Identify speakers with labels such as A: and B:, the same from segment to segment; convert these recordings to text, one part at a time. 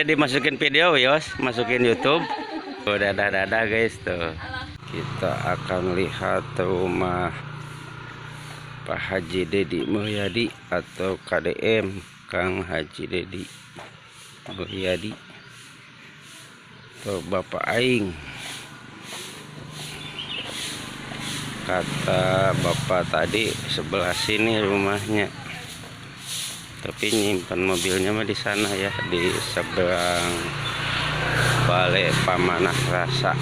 A: Dimasukin video Yos, masukin YouTube. Oh, dadah guys tuh. Kita akan lihat rumah Pak Haji Dedi Mulyadi atau KDM Kang Haji Dedi Mulyadi atau Bapak Aing. Kata bapak tadi sebelah sini rumahnya, tapi nyimpan mobilnya mah di sana ya, di seberang Balai Pamanah Rasa.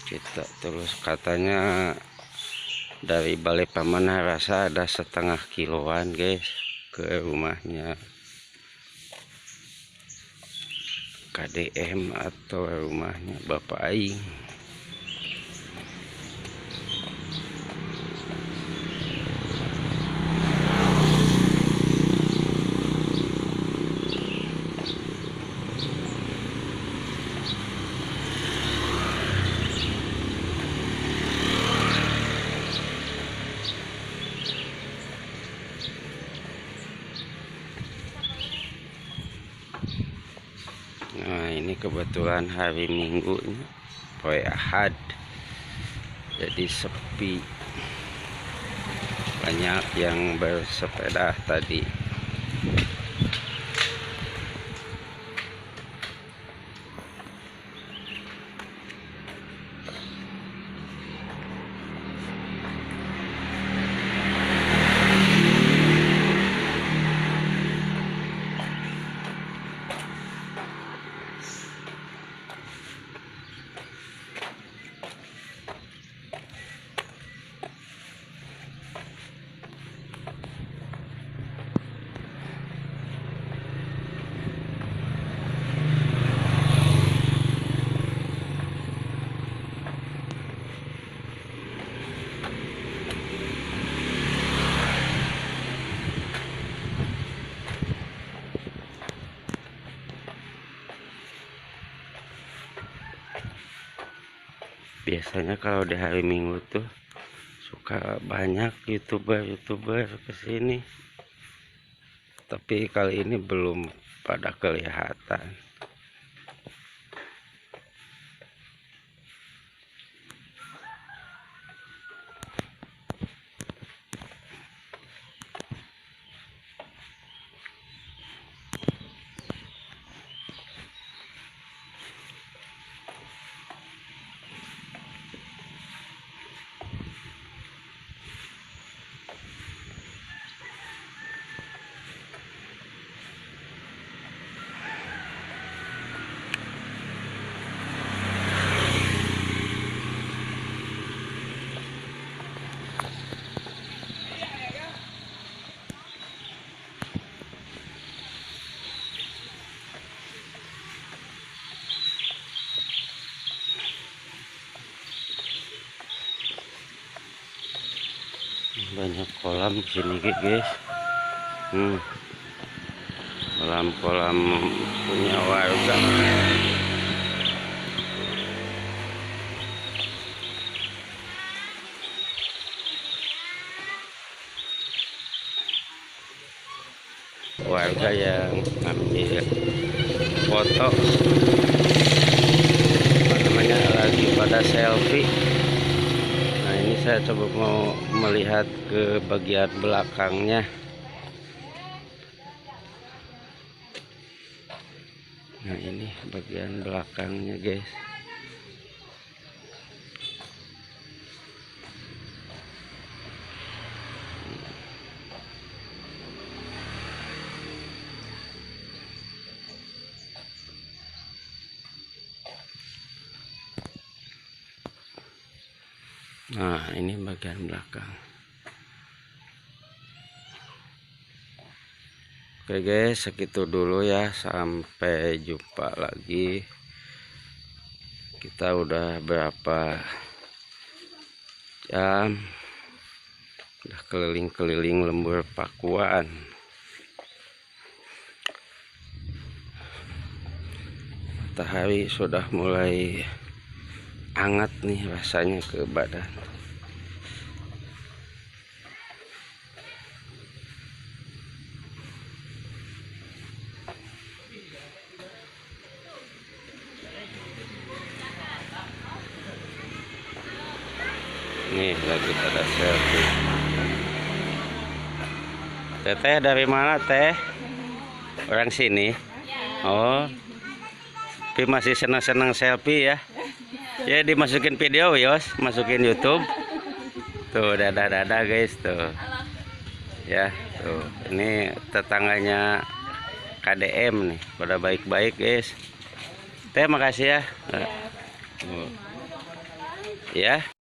A: Kita terus katanya dari Balai Pamanah Rasa ada setengah kiloan guys ke rumahnya KDM atau rumahnya Bapak Aing. Nah ini kebetulan hari Minggunya, poe Ahad, jadi sepi, banyak yang bersepeda tadi. Biasanya kalau di hari Minggu tuh suka banyak youtuber kesini, tapi kali ini belum pada kelihatan. Banyak kolam di sini guys. Kolam-kolam punya warga. Warga yang ngambil foto, namanya lagi pada selfie. Nah ini saya coba mau melihat ke bagian belakangnya. Nah ini bagian belakangnya guys. Nah ini bagian belakang. Oke guys, segitu dulu ya, sampai jumpa lagi. Kita udah berapa jam udah keliling-keliling lembur Pakuan. Matahari sudah mulai hangat nih rasanya ke badan. Nih lagi pada selfie. Teteh dari mana teh? Orang sini. Oh, tapi masih senang-senang selfie ya. Ya dimasukin video Yos, masukin YouTube. Tuh dadah-dadah guys tuh. Ya tuh, ini tetangganya KDM nih, pada baik-baik guys. Teh makasih ya. Ya.